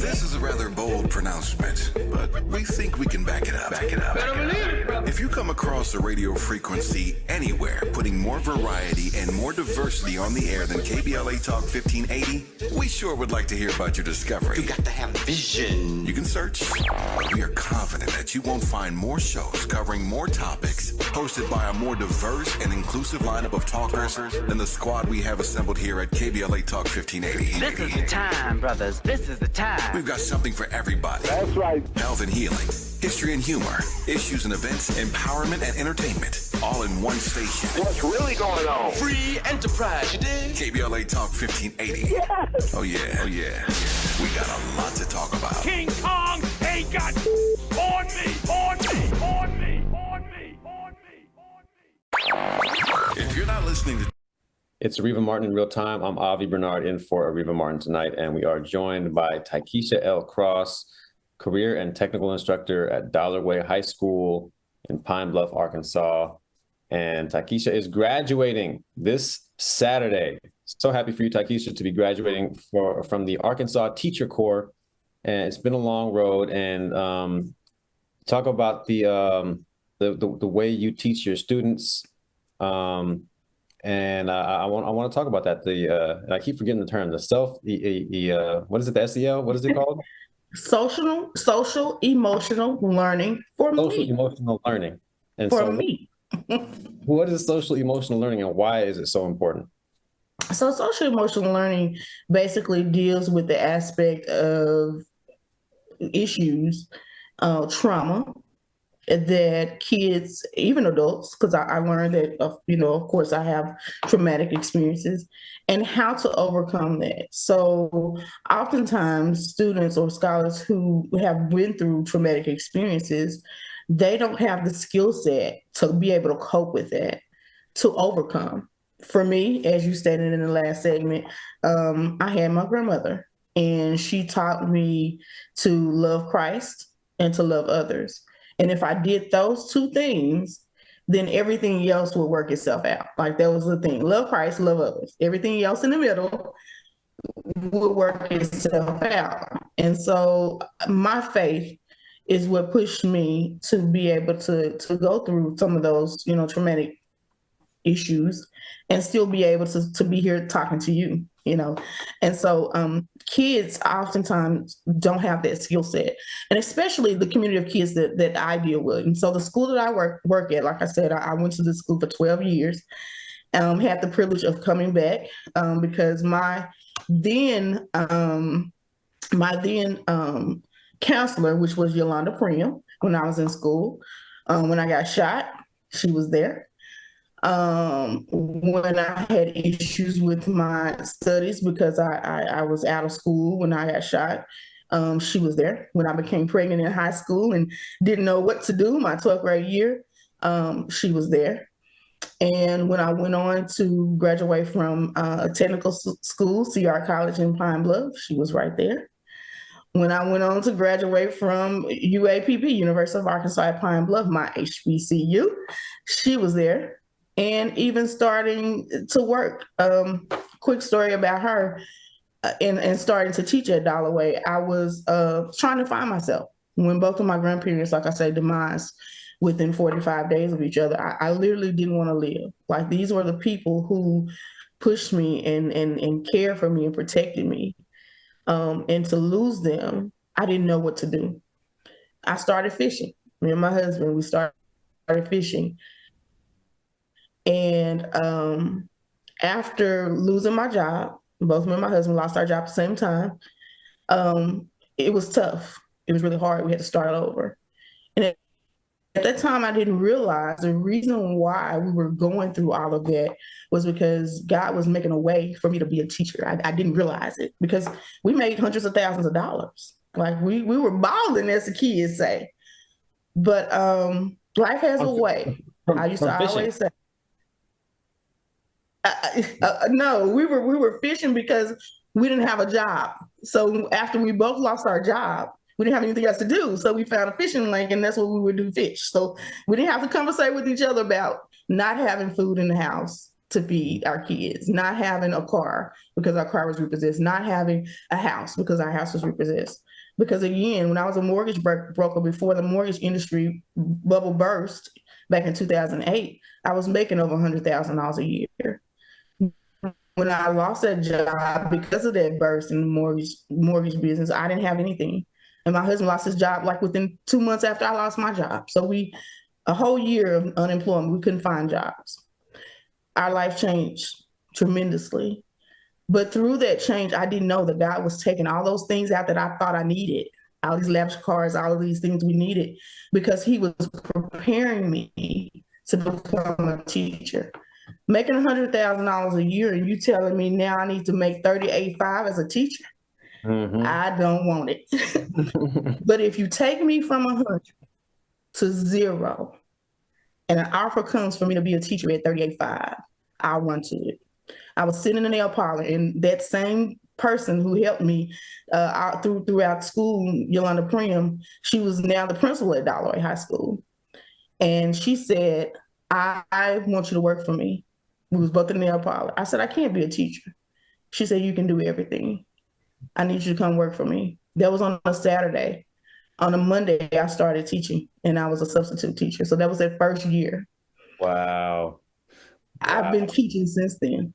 Speaker 4: This is a a rather bold pronouncement, but we think we can back it up. If you come across a radio frequency anywhere putting more variety and more diversity on the air than KBLA Talk 1580, we sure would like to hear about your discovery.
Speaker 3: You got to have vision.
Speaker 4: You can search, but we are confident that you won't find more shows covering more topics, hosted by a more diverse and inclusive lineup of talkers than the squad we have assembled here at KBLA Talk 1580.
Speaker 3: This is the time, brothers. This is the time.
Speaker 4: We've got something for everybody.
Speaker 3: That's right.
Speaker 4: Health and healing, history and humor, issues and events, empowerment and entertainment, all in one station.
Speaker 11: What's really going on? Free enterprise, you dig?
Speaker 4: KBLA Talk 1580.
Speaker 11: Yes.
Speaker 4: Oh yeah. We got a lot to talk about.
Speaker 11: King Kong ain't got on me.
Speaker 4: If you're not listening to
Speaker 1: It's Areva Martin in real time. I'm Avi Bernard in for Areva Martin tonight, and we are joined by Takeisha L. Cross, career and technical instructor at Dollarway High School in Pine Bluff, Arkansas. And Takeisha is graduating this Saturday. So happy for you, Takeisha, to be graduating from the Arkansas Teacher Corps. And it's been a long road. And talk about the way you teach your students. And I want to talk about that. I keep forgetting the term. What is it? The SEL? What is it called?
Speaker 13: Social emotional learning for me.
Speaker 1: Social emotional learning. And
Speaker 13: for me.
Speaker 1: What is social emotional learning, and why is it so important?
Speaker 13: So social emotional learning basically deals with the aspect of issues, trauma, that kids, even adults, because I learned that, of course, I have traumatic experiences, and how to overcome that. So oftentimes students or scholars who have been through traumatic experiences, they don't have the skill set to be able to cope with that, to overcome. For me, as you stated in the last segment, I had my grandmother, and she taught me to love Christ and to love others. And if I did those two things, then everything else would work itself out. Like, that was the thing. Love Christ, love others. Everything else in the middle would work itself out. And so my faith is what pushed me to be able to go through some of those, traumatic issues and still be able to be here talking to you, And so kids oftentimes don't have that skill set, and especially the community of kids that I deal with. And so the school that I work at, like I said, I went to the school for 12 years, had the privilege of coming back because my then counselor, which was Yolanda Prim, when I was in school, when I got shot, she was there. When I had issues with my studies because I was out of school when I got shot, she was there. When I became pregnant in high school and didn't know what to do my 12th grade year, she was there. And when I went on to graduate from a technical school, CR College in Pine Bluff, she was right there. When I went on to graduate from UAPB, University of Arkansas at Pine Bluff, my HBCU, she was there. And even starting to work, quick story about her, and starting to teach at Dollarway, I was trying to find myself. When both of my grandparents, like I say, demised within 45 days of each other, I literally didn't want to live. Like, these were the people who pushed me and cared for me and protected me. And to lose them, I didn't know what to do. I started fishing. Me and my husband, we started fishing. And after losing my job, both me and my husband lost our job at the same time. It was tough. It was really hard. We had to start over. And at that time, I didn't realize the reason why we were going through all of that was because God was making a way for me to be a teacher. I didn't realize it because we made hundreds of thousands of dollars. Like, we were balling, as the kids say. But life has a way. I used to always say. No, we were fishing because we didn't have a job. So after we both lost our job, we didn't have anything else to do. So we found a fishing lake, and that's what we would do, fish. So we didn't have to conversate with each other about not having food in the house. to feed our kids, not having a car because our car was repossessed, not having a house because our house was repossessed. Because again, when I was a mortgage broker before the mortgage industry bubble burst back in 2008, I was making over $100,000 a year. When I lost that job because of that burst in the mortgage business, I didn't have anything. And my husband lost his job like within 2 months after I lost my job. So a whole year of unemployment, we couldn't find jobs. Our life changed tremendously. But through that change, I didn't know that God was taking all those things out that I thought I needed, all these lavish cars, all of these things we needed, because he was preparing me to become a teacher. Making $100,000 a year and you telling me now I need to make $38,500 as a teacher, I don't want it. But if you take me from 100 to 0 and an offer comes for me to be a teacher at $38,500, I'll run to it. I was sitting in a nail parlor and that same person who helped me throughout school, Yolanda Prim, she was now the principal at Dalloway High School. And she said, I want you to work for me. We was both in the nail parlor. I said, I can't be a teacher. She said, you can do everything. I need you to come work for me. That was on a Saturday. On a Monday, I started teaching and I was a substitute teacher. So that was that first year.
Speaker 1: Wow.
Speaker 13: I've been teaching since then.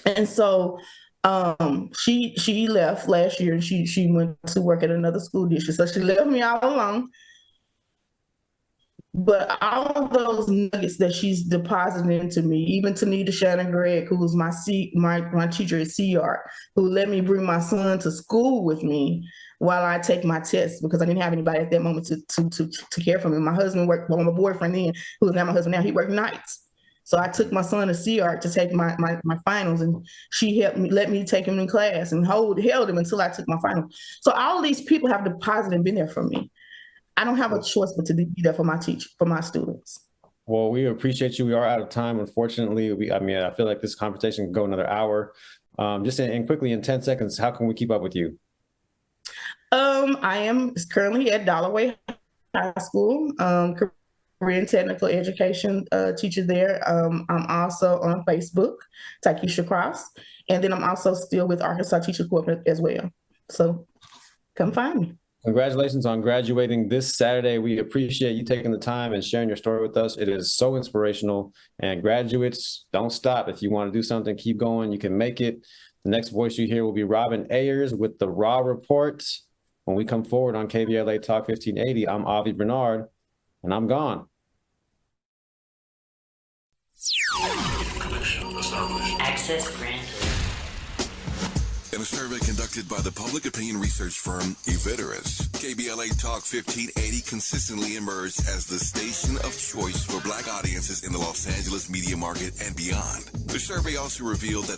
Speaker 13: And so she left last year and she went to work at another school district. So she left me all alone. But all of those nuggets that she's deposited into me, even Tanita Shannon Gregg, who was my teacher at CR, who let me bring my son to school with me while I take my test because I didn't have anybody at that moment to care for me. My husband worked, well, my boyfriend then, who is now my husband now, he worked nights. So I took my son to CR to take my finals, and she helped me, let me take him in class and held him until I took my final. So all these people have deposited and been there for me. I don't have a choice but to be there for my students.
Speaker 1: Well, we appreciate you. We are out of time, unfortunately. I feel like this conversation can go another hour. Just quickly in 10 seconds, how can we keep up with you?
Speaker 13: I am currently at Dalloway High School, Korean technical education teacher there. I'm also on Facebook, Takesha Cross, and then I'm also still with Arkansas Teacher Corporate as well. So come find me.
Speaker 1: Congratulations on graduating this Saturday. We appreciate you taking the time and sharing your story with us. It is so inspirational. And graduates, don't stop. If you want to do something, keep going. You can make it. The next voice you hear will be Robin Ayers with the Raw Report. When we come forward on KBLA Talk 1580, I'm Avi Bernard, and I'm gone.
Speaker 16: Access granted.
Speaker 4: In a survey conducted by the public opinion research firm Eviderus, KBLA Talk 1580 consistently emerged as the station of choice for Black audiences in the Los Angeles media market and beyond. The survey also revealed that the